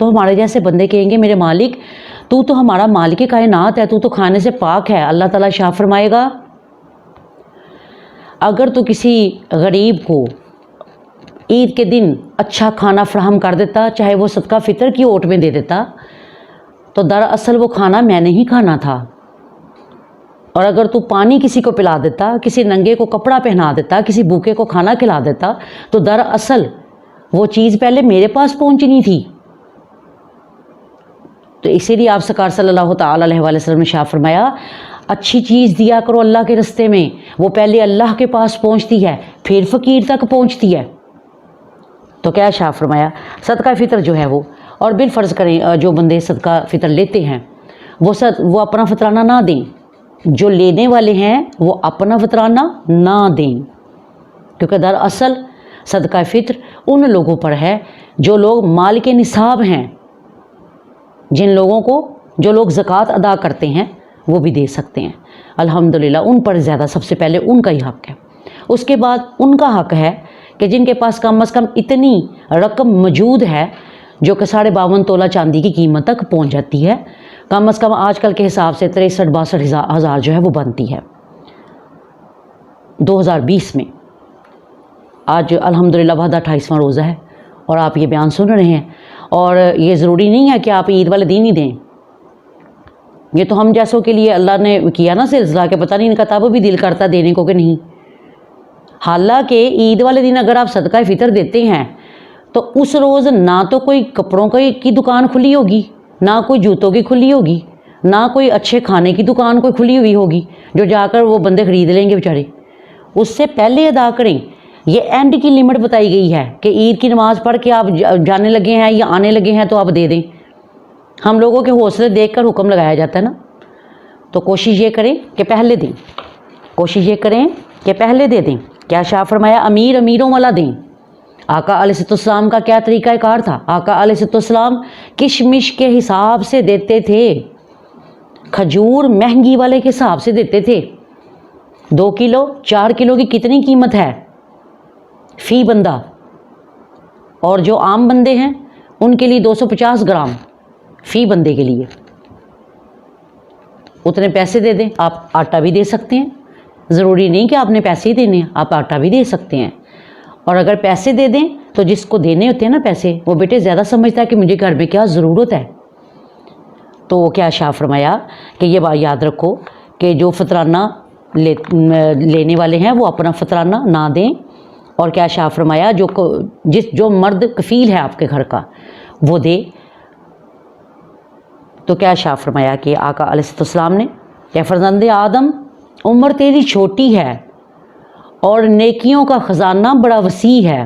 تو ہمارے جیسے بندے کہیں گے میرے مالک تو ہمارا مالک کائنات ہے، تو کھانے سے پاک ہے۔ اللہ تعالیٰ شاہ فرمائے گا اگر تو کسی غریب کو عید کے دن اچھا کھانا فراہم کر دیتا، چاہے وہ صدقہ فطر کی اوٹ میں دے دیتا، تو دراصل وہ کھانا میں نے ہی کھانا تھا۔ اور اگر تو پانی کسی کو پلا دیتا، کسی ننگے کو کپڑا پہنا دیتا، کسی بھوکے کو کھانا کھلا دیتا، تو دراصل وہ چیز پہلے میرے پاس پہنچنی تھی۔ تو اسی لیے آپ سرکار صلی اللہ تعالیٰ علیہ وآلہ وسلم نے شاہ فرمایا اچھی چیز دیا کرو اللہ کے رستے میں، وہ پہلے اللہ کے پاس پہنچتی ہے پھر فقیر تک پہنچتی ہے۔ تو کیا شاہ فرمایا صدقہ فطر جو ہے وہ، اور بالفرض کریں جو بندے صدقہ فطر لیتے ہیں وہ اپنا فطرانہ نہ دیں، جو لینے والے ہیں وہ اپنا فطرانہ نہ دیں، کیونکہ دراصل صدقہ فطر ان لوگوں پر ہے جو لوگ مال کے نصاب ہیں، جن لوگوں کو جو لوگ زکوٰۃ ادا کرتے ہیں وہ بھی دے سکتے ہیں۔ الحمدللہ ان پر زیادہ سب سے پہلے ان کا ہی حق ہے، اس کے بعد ان کا حق ہے کہ جن کے پاس کم از کم اتنی رقم موجود ہے جو کہ 52.5 تولہ چاندی کی قیمت تک پہنچ جاتی ہے، کم از کم آج کل کے حساب سے 63-62 ہزار جو ہے وہ بنتی ہے 2020 میں۔ آج الحمدللہ بعد 28واں روزہ ہے اور آپ یہ بیان سن رہے ہیں، اور یہ ضروری نہیں ہے کہ آپ عید والے دن ہی دیں، یہ تو ہم جیسوں کے لیے اللہ نے کیا نا سلسلہ کہ پتہ نہیں ان کا تب بھی دل کرتا دینے کو کہ نہیں۔ حالانکہ عید والے دن اگر آپ صدقہ فطر دیتے ہیں تو اس روز نہ تو کوئی کپڑوں کی دکان کھلی ہوگی، نہ کوئی جوتوں کی کھلی ہوگی، نہ کوئی اچھے کھانے کی دکان کوئی کھلی ہوئی ہوگی جو جا کر وہ بندے خرید لیں گے بیچارے۔ اس سے پہلے ادا کریں، یہ اینڈ کی لمٹ بتائی گئی ہے کہ عید کی نماز پڑھ کے آپ جانے لگے ہیں یا آنے لگے ہیں تو آپ دے دیں۔ ہم لوگوں کے حوصلے دیکھ کر حکم لگایا جاتا ہے نا، تو کوشش یہ کریں کہ پہلے دیں، کوشش یہ کریں کہ پہلے دے دیں۔ کیا شاہ فرمایا امیر امیروں والا دیں۔ آقا علیہ السلام کا کیا طریقہ کار تھا؟ آقا علیہ السلام کشمش کے حساب سے دیتے تھے، کھجور مہنگی والے کے حساب سے دیتے تھے۔ 2 کلو 4 کلو کی کتنی قیمت ہے فی بندہ، اور جو عام بندے ہیں ان کے لیے 250 گرام فی بندے کے لیے، اتنے پیسے دے دیں۔ آپ آٹا بھی دے سکتے ہیں، ضروری نہیں کہ آپ نے پیسے ہی دینے ہیں، آپ آٹا بھی دے سکتے ہیں۔ اور اگر پیسے دے دیں تو جس کو دینے ہوتے ہیں نا پیسے، وہ بیٹے زیادہ سمجھتا ہے کہ مجھے گھر میں کیا ضرورت ہے۔ تو کیا شاہ فرمایا کہ یہ بات یاد رکھو کہ جو فطرانہ لینے والے ہیں وہ اپنا فطرانہ نہ دیں، اور کیا شاہ فرمایا جو مرد کفیل ہے آپ کے گھر کا وہ دے۔ تو کیا شاہ فرمایا کہ آقا علیہ السلام نے کہ فرزند آدم عمر تیری چھوٹی ہے اور نیکیوں کا خزانہ بڑا وسیع ہے،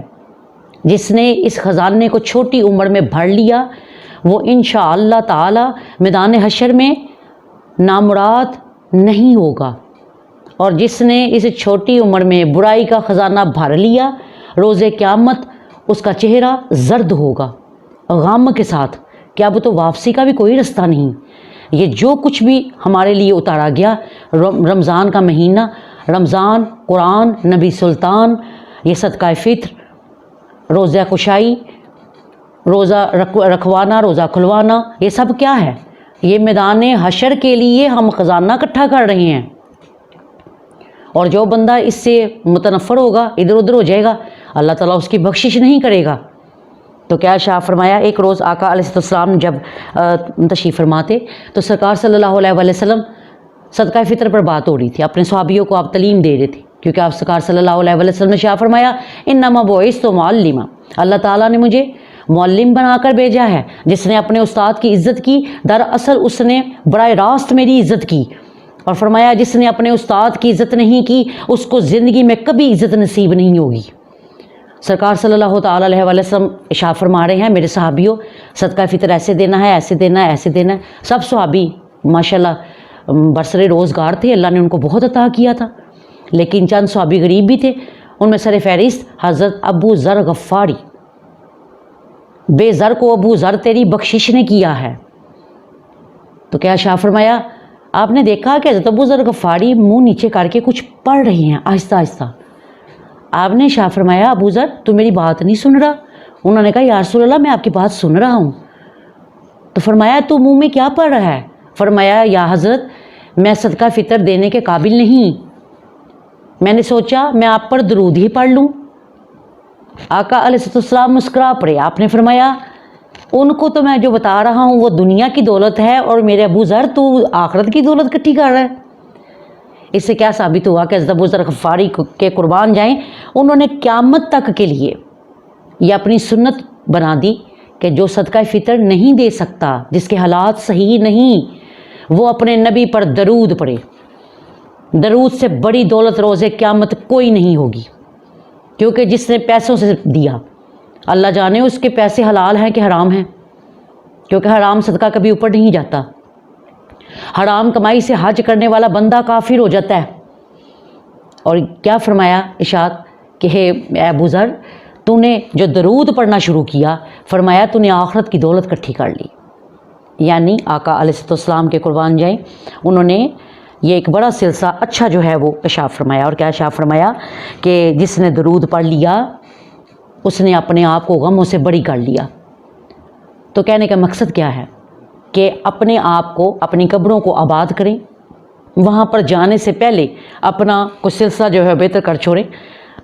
جس نے اس خزانے کو چھوٹی عمر میں بھر لیا وہ انشاءاللہ تعالی میدان حشر میں نامراد نہیں ہوگا، اور جس نے اس چھوٹی عمر میں برائی کا خزانہ بھر لیا روز قیامت اس کا چہرہ زرد ہوگا غم کے ساتھ کہ اب تو واپسی کا بھی کوئی رستہ نہیں۔ یہ جو کچھ بھی ہمارے لیے اتارا گیا رمضان کا مہینہ، رمضان، قرآن، نبی سلطان، یہ صدقہ فطر، روزہ کشائی، روزہ رکھوانا، روزہ کھلوانا، یہ سب کیا ہے؟ یہ میدان حشر کے لیے ہم خزانہ اکٹھا کر رہے ہیں، اور جو بندہ اس سے متنفر ہوگا، ادھر ادھر ہو جائے گا، اللہ تعالیٰ اس کی بخشش نہیں کرے گا۔ تو کیا شاہ فرمایا ایک روز آقا علیہ السلام جب تشریف فرماتے تو سرکار صلی اللہ علیہ وآلہ وسلم صدقہ فطر پر بات ہو رہی تھی، اپنے صحابیوں کو آپ تعلیم دے رہے تھے، کیونکہ آپ سرکار صلی اللہ علیہ وآلہ وسلم نے شاہ فرمایا انما بعثت معلما، اللہ تعالیٰ نے مجھے معلم بنا کر بھیجا ہے۔ جس نے اپنے استاد کی عزت کی دراصل اس نے براہ راست میری عزت کی، اور فرمایا جس نے اپنے استاد کی عزت نہیں کی اس کو زندگی میں کبھی عزت نصیب نہیں ہوگی۔ سرکار صلی اللہ تعالیٰ علیہ وآلہ وسلم ارشاد فرما رہے ہیں میرے صحابیوں صدقہ فطر ایسے دینا ہے، ایسے دینا ہے، ایسے دینا ہے۔ سب صحابی ماشاءاللہ برسر روزگار تھے، اللہ نے ان کو بہت عطا کیا تھا، لیکن چند صحابی غریب بھی تھے، ان میں سر فہرست حضرت ابو ذر غفاری۔ بے ذر کو ابو ذر تیری بخشش نے کیا ہے۔ تو کیا شاہ فرمایا آپ نے دیکھا کہ حضرت ابو ذر غفاری منہ نیچے کر کے کچھ پڑھ رہے ہیں آہستہ آہستہ۔ آپ نے شاہ فرمایا ابو ذر تو میری بات نہیں سن رہا؟ انہوں نے کہا یا رسول اللہ میں آپ کی بات سن رہا ہوں۔ تو فرمایا تو منہ میں کیا پڑ رہا ہے؟ فرمایا یا حضرت میں صدقہ فطر دینے کے قابل نہیں، میں نے سوچا میں آپ پر درود ہی پڑھ لوں۔ آقا علیہ السلام مسکرا پڑے، آپ نے فرمایا ان کو تو میں جو بتا رہا ہوں وہ دنیا کی دولت ہے، اور میرے ابو ذر تو آخرت کی دولت اکٹھی کر رہا ہے۔ اس سے کیا ثابت ہوا کہ حضرت ابو ذر غفاری کے قربان جائیں، انہوں نے قیامت تک کے لیے یہ اپنی سنت بنا دی کہ جو صدقہ فطر نہیں دے سکتا، جس کے حالات صحیح نہیں، وہ اپنے نبی پر درود پڑھے۔ درود سے بڑی دولت روز قیامت کوئی نہیں ہوگی، کیونکہ جس نے پیسوں سے دیا اللہ جانے اس کے پیسے حلال ہیں کہ حرام ہیں، کیونکہ حرام صدقہ کبھی اوپر نہیں جاتا۔ حرام کمائی سے حج کرنے والا بندہ کافر ہو جاتا ہے۔ اور کیا فرمایا ارشاد کہ اے ابو ذر تو نے جو درود پڑھنا شروع کیا، فرمایا تو نے آخرت کی دولت اکٹھی کر لی۔ یعنی آقا علیہ السلام کے قربان جائیں، انہوں نے یہ ایک بڑا سلسلہ اچھا جو ہے وہ ارشاد فرمایا۔ اور کیا ارشاد فرمایا کہ جس نے درود پڑھ لیا اس نے اپنے آپ کو غموں سے بری کر لیا۔ تو کہنے کا مقصد کیا ہے کہ اپنے آپ کو، اپنی قبروں کو آباد کریں، وہاں پر جانے سے پہلے اپنا کچھ سلسلہ جو ہے بہتر کر چھوڑیں۔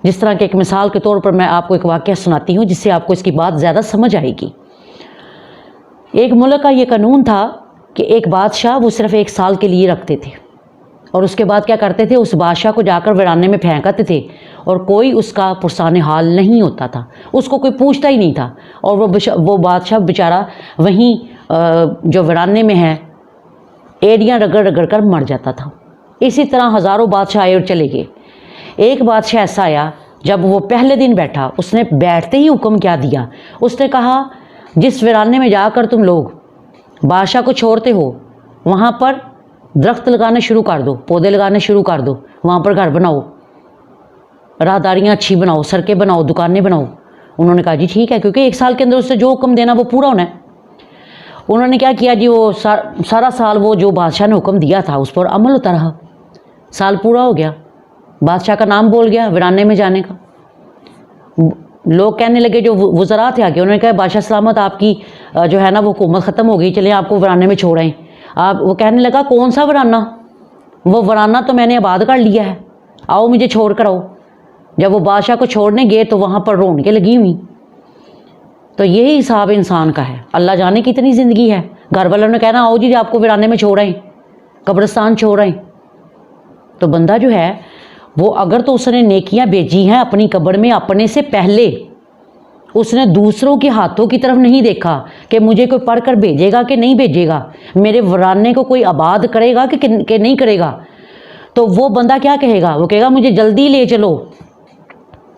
جس طرح کہ ایک مثال کے طور پر میں آپ کو ایک واقعہ سناتی ہوں جس سے آپ کو اس کی بات زیادہ سمجھ آئے گی۔ ایک ملک کا یہ قانون تھا کہ ایک بادشاہ وہ صرف 1 سال کے لیے رکھتے تھے، اور اس کے بعد کیا کرتے تھے، اس بادشاہ کو جا کر ویرانے میں پھینکتے تھے، اور کوئی اس کا پرسان حال نہیں ہوتا تھا، اس کو کوئی پوچھتا ہی نہیں تھا، اور وہ بادشاہ بیچارہ وہیں جو ویرانے میں ہے ایڑیاں رگڑ رگڑ کر مر جاتا تھا۔ اسی طرح ہزاروں بادشاہ آئے اور چلے گئے۔ ایک بادشاہ ایسا آیا، جب وہ پہلے دن بیٹھا، اس نے بیٹھتے ہی حکم کیا دیا، اس نے کہا جس ویرانے میں جا کر تم لوگ بادشاہ کو چھوڑتے ہو وہاں پر درخت لگانے شروع کر دو، پودے لگانے شروع کر دو، وہاں پر گھر بناؤ، راہداریاں اچھی بناؤ، سڑکیں بناؤ، دکانیں بناؤ۔ انہوں نے کہا جی ٹھیک ہے، کیونکہ 1 سال کے اندر اس سے جو حکم دینا وہ پورا ہونا ہے۔ انہوں نے کیا کیا جی، وہ سارا سال وہ جو بادشاہ نے حکم دیا تھا اس پر عمل ہوتا رہا۔ سال پورا ہو گیا، بادشاہ کا نام بول گیا ویرانے میں جانے کا۔ لوگ کہنے لگے، جو وزراء تھے آگے، انہوں نے کہا بادشاہ سلامت آپ کی جو ہے نا وہ حکومت ختم ہو گئی، چلیں آپ کو ویرانے میں چھوڑ آئیں۔ وہ کہنے لگا کون سا ویرانہ، وہ ویرانہ تو میں نے آباد کر لیا ہے، آؤ مجھے چھوڑ کر آؤ۔ جب وہ بادشاہ کو چھوڑنے گئے تو وہاں پر رونقیں لگی ہوئی۔ تو یہی حساب انسان کا ہے، اللہ جانے کتنی زندگی ہے۔ گھر والوں نے کہنا آؤ جی آپ کو ویرانے میں چھوڑ آئیں، قبرستان چھوڑ آئیں۔ تو بندہ جو ہے وہ اگر تو اس نے نیکیاں بھیجی ہیں اپنی قبر میں اپنے سے پہلے، اس نے دوسروں کے ہاتھوں کی طرف نہیں دیکھا کہ مجھے کوئی پڑھ کر بھیجے گا کہ نہیں بھیجے گا، میرے ورانے کو کوئی آباد کرے گا کہ نہیں کرے گا، تو وہ بندہ کیا کہے گا، وہ کہے گا مجھے جلدی لے چلو،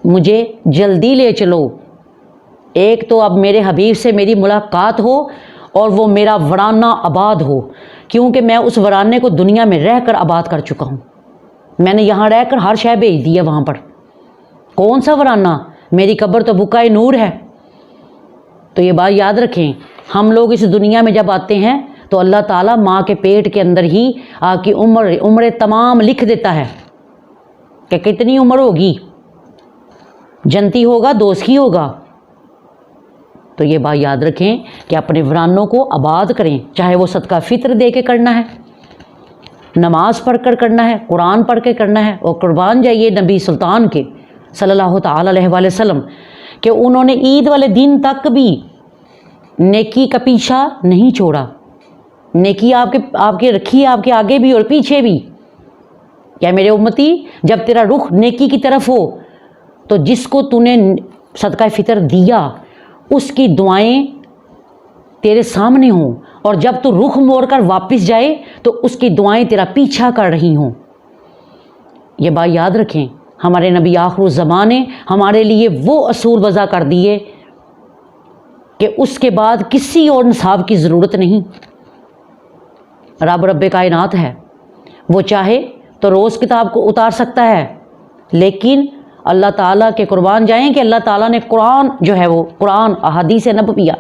مجھے جلدی لے چلو۔ ایک تو اب میرے حبیب سے میری ملاقات ہو اور وہ میرا ورانہ آباد ہو، کیونکہ میں اس ورانے کو دنیا میں رہ کر آباد کر چکا ہوں، میں نے یہاں رہ کر ہر شے بھیج دی ہے وہاں پر۔ کون سا ورانہ، میری قبر تو بقائے نور ہے۔ تو یہ بات یاد رکھیں، ہم لوگ اس دنیا میں جب آتے ہیں تو اللہ تعالیٰ ماں کے پیٹ کے اندر ہی آپ کی عمر تمام لکھ دیتا ہے کہ کتنی عمر ہوگی، جنتی ہوگا دوزخی ہوگا۔ تو یہ بات یاد رکھیں کہ اپنے ورانوں کو آباد کریں، چاہے وہ صدقہ فطر دے کے کرنا ہے، نماز پڑھ کر کرنا ہے، قرآن پڑھ کے کرنا ہے۔ اور قربان جائیے نبی سلطان کے صلی اللہ تعالیٰ علیہ وآلہ وسلم کہ انہوں نے عید والے دن تک بھی نیکی کا پیچھا نہیں چھوڑا۔ نیکی آپ کے رکھی ہے، آپ کے آگے بھی اور پیچھے بھی۔ کیا میرے امتی، جب تیرا رخ نیکی کی طرف ہو تو جس کو تو نے صدقہ فطر دیا اس کی دعائیں تیرے سامنے ہوں، اور جب تو رخ موڑ کر واپس جائے تو اس کی دعائیں تیرا پیچھا کر رہی ہوں۔ یہ بات یاد رکھیں، ہمارے نبی آخر الزمان نے ہمارے لیے وہ اصول وضع کر دیے کہ اس کے بعد کسی اور نصاب کی ضرورت نہیں۔ رب کائنات ہے، وہ چاہے تو روز کتاب کو اتار سکتا ہے، لیکن اللہ تعالیٰ کے قربان جائیں کہ اللہ تعالیٰ نے قرآن جو ہے وہ قرآن احادیث نبویہ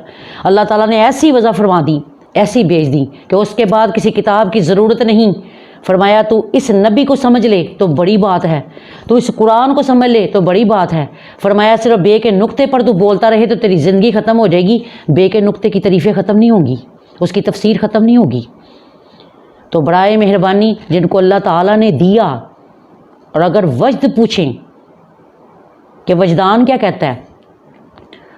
اللہ تعالیٰ نے ایسی وضع فرما دی، ایسی بھیج دی کہ اس کے بعد کسی کتاب کی ضرورت نہیں۔ فرمایا تو اس نبی کو سمجھ لے تو بڑی بات ہے، تو اس قرآن کو سمجھ لے تو بڑی بات ہے۔ فرمایا صرف بے کے نقطے پر تو بولتا رہے تو تیری زندگی ختم ہو جائے گی، بے کے نقطے کی تعریفیں ختم نہیں ہوں گی۔ اس کی تفسیر ختم نہیں ہوگی۔ تو برائے مہربانی جن کو اللہ تعالیٰ نے دیا، اور اگر وجد پوچھیں کہ وجدان کیا کہتا ہے،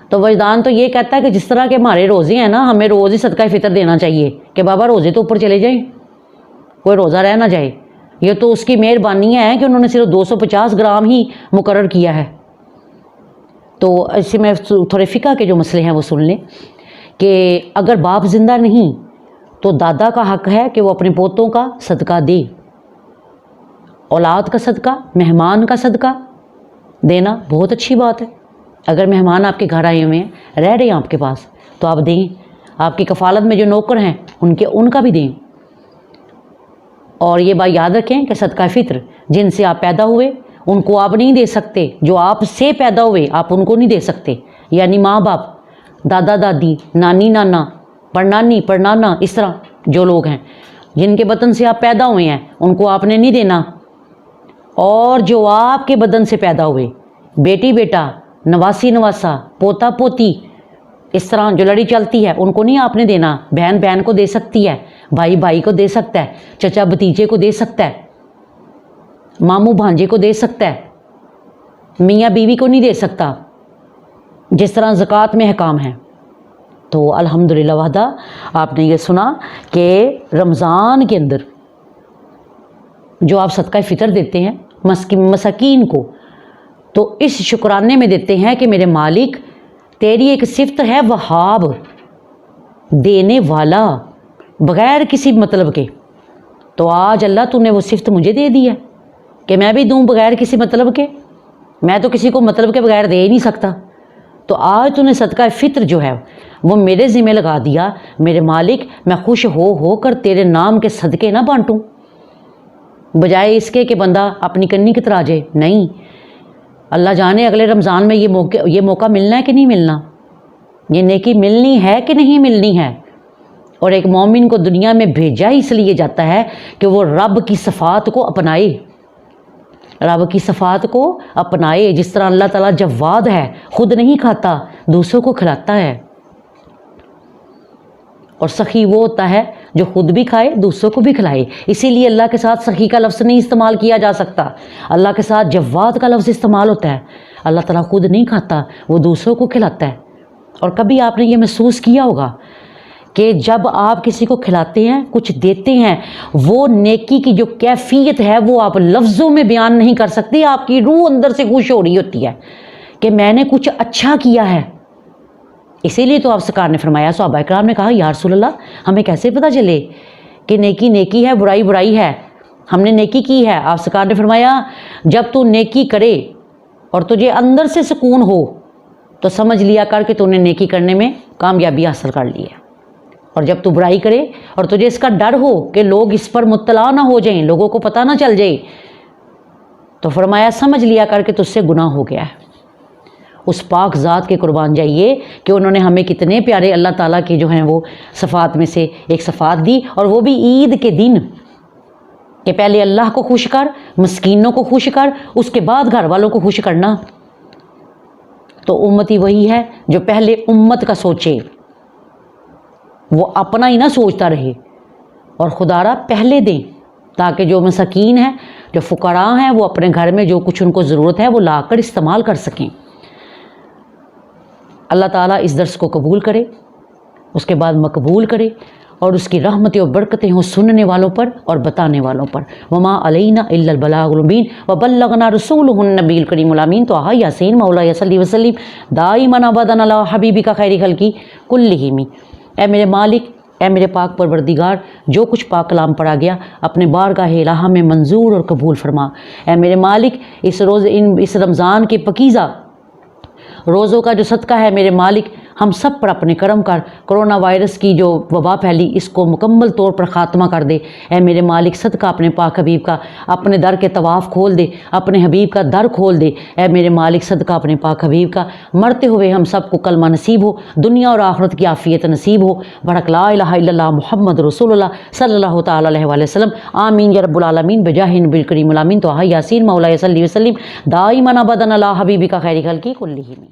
تو وجدان تو یہ کہتا ہے کہ جس طرح کے ہمارے روزے ہیں نا، ہمیں روز ہی صدقہ فطر دینا چاہیے کہ بابا روزے تو اوپر چلے جائیں، کوئی روزہ رہ نہ جائے۔ یہ تو اس کی مہربانی ہے کہ انہوں نے صرف 250 گرام ہی مقرر کیا ہے۔ تو اس سے میں تھوڑے فقہ کے جو مسئلے ہیں وہ سن لیں کہ اگر باپ زندہ نہیں تو دادا کا حق ہے کہ وہ اپنے پوتوں کا صدقہ دے۔ اولاد کا صدقہ، مہمان کا صدقہ دینا بہت اچھی بات ہے۔ اگر مہمان آپ کے گھر آئے ہوئے ہیں، رہ رہے ہیں آپ کے پاس، تو آپ دیں۔ آپ کی کفالت میں جو نوکر ہیں ان کا بھی دیں۔ اور یہ بات یاد رکھیں کہ صدقہ فطر جن سے آپ پیدا ہوئے ان کو آپ نہیں دے سکتے، جو آپ سے پیدا ہوئے آپ ان کو نہیں دے سکتے، یعنی ماں باپ، دادا دادی، نانی نانا، پڑنانی پڑنانا، اس طرح جو لوگ ہیں جن کے بدن سے آپ پیدا ہوئے ہیں ان کو آپ نے نہیں دینا۔ اور جو آپ کے بدن سے پیدا ہوئے، بیٹی بیٹا، نواسی نواسا، پوتا پوتی، اس طرح جو لڑی چلتی ہے ان کو نہیں آپ نے دینا۔ بہن بہن کو دے سکتی ہے، بھائی بھائی کو دے سکتا ہے، چچا بھتیجے کو دے سکتا ہے، ماموں بھانجے کو دے سکتا ہے، میاں بیوی کو نہیں دے سکتا، جس طرح زکوٰۃ میں احکام ہیں۔ تو الحمدللہ وحدہ آپ نے یہ سنا کہ رمضان کے اندر جو آپ صدقہ فطر دیتے ہیں مساکین کو، تو اس شکرانے میں دیتے ہیں کہ میرے مالک تیری ایک صفت ہے وہاب، دینے والا، بغیر کسی مطلب کے۔ تو آج اللہ تو نے وہ صفت مجھے دے دی ہے کہ میں بھی دوں بغیر کسی مطلب کے۔ میں تو کسی کو مطلب کے بغیر دے ہی نہیں سکتا۔ تو آج تو نے صدقہ فطر جو ہے وہ میرے ذمہ لگا دیا۔ میرے مالک میں خوش ہو کر تیرے نام کے صدقے نہ بانٹوں، بجائے اس کے کہ بندہ اپنی کنی کی طرح جائے۔ نہیں، اللہ جانے اگلے رمضان میں یہ موقع ملنا ہے کہ نہیں ملنا، یہ نیکی ملنی ہے کہ نہیں ملنی ہے۔ اور ایک مومن کو دنیا میں بھیجا ہی اس لیے جاتا ہے کہ وہ رب کی صفات کو اپنائے، رب کی صفات کو اپنائے۔ جس طرح اللہ تعالیٰ جواد ہے، خود نہیں کھاتا، دوسروں کو کھلاتا ہے۔ اور سخی وہ ہوتا ہے جو خود بھی کھائے دوسروں کو بھی کھلائے۔ اسی لیے اللہ کے ساتھ سخی کا لفظ نہیں استعمال کیا جا سکتا، اللہ کے ساتھ جواد کا لفظ استعمال ہوتا ہے۔ اللہ تعالیٰ خود نہیں کھاتا، وہ دوسروں کو کھلاتا ہے۔ اور کبھی آپ نے یہ محسوس کیا ہوگا کہ جب آپ کسی کو کھلاتے ہیں، کچھ دیتے ہیں، وہ نیکی کی جو کیفیت ہے وہ آپ لفظوں میں بیان نہیں کر سکتے۔ آپ کی روح اندر سے خوش ہو رہی ہوتی ہے کہ میں نے کچھ اچھا کیا ہے۔ اسی لیے تو آپ سرکار نے فرمایا، صحابہ کرام نے کہا یا رسول اللہ ہمیں کیسے پتہ چلے کہ نیکی نیکی ہے، برائی برائی ہے، ہم نے نیکی کی ہے؟ آپ سرکار نے فرمایا جب تو نیکی کرے اور تجھے اندر سے سکون ہو تو سمجھ لیا کر کہ تو نے نیکی کرنے میں کامیابی حاصل کر لی ہے۔ اور جب تو برائی کرے اور تجھے اس کا ڈر ہو کہ لوگ اس پر مطلع نہ ہو جائیں، لوگوں کو پتہ نہ چل جائے، تو فرمایا سمجھ لیا کر کہ تجھ سے گناہ ہو گیا ہے۔ اس پاک ذات کے قربان جائیے کہ انہوں نے ہمیں کتنے پیارے اللہ تعالیٰ کی جو ہیں وہ صفات میں سے ایک صفات دی، اور وہ بھی عید کے دن کہ پہلے اللہ کو خوش کر، مسکینوں کو خوش کر، اس کے بعد گھر والوں کو خوش کرنا۔ تو امتی وہی ہے جو پہلے امت کا سوچے، وہ اپنا ہی نہ سوچتا رہے، اور خدا را پہلے دیں تاکہ جو مساکین ہیں، جو فقراء ہیں، وہ اپنے گھر میں جو کچھ ان کو ضرورت ہے وہ لا کر استعمال کر سکیں۔ اللہ تعالیٰ اس درس کو قبول کرے، اس کے بعد مقبول کرے، اور اس کی رحمتیں و برکتیں ہوں سننے والوں پر اور بتانے والوں پر۔ وما علینا الا البلاغ المبین وبلغنا رسولہ النبی الکریم الامین۔ تو یاسین مولا صلی وسلم دائما ابدا علی حبیبک خیر خلق کلہم۔ اے میرے مالک، اے میرے پاک پروردگار، جو کچھ پاک کلام پڑھا گیا اپنے بارگاہ الہ میں منظور اور قبول فرما۔ اے میرے مالک، اس رمضان کے پکیزہ روزوں کا جو صدقہ ہے میرے مالک، ہم سب پر اپنے کرم کر، کرونا وائرس کی جو وبا پھیلی اس کو مکمل طور پر خاتمہ کر دے۔ اے میرے مالک، صدقہ اپنے پاک حبیب کا، اپنے در کے طواف کھول دے، اپنے حبیب کا در کھول دے۔ اے میرے مالک، صدقہ اپنے پاک حبیب کا، مرتے ہوئے ہم سب کو کلمہ نصیب ہو، دنیا اور آخرت کی عافیت نصیب ہو، بڑک لا الہ الا اللہ محمد رسول اللہ صلی اللہ تعالیٰ علیہ وآلہ وسلم۔ آمین یا رب العالمین بجاہ نبی الکریم الامین۔ تو یاسین مولا صلی وسلم دائما ابدا علی حبیبک خیر خلق کلہم۔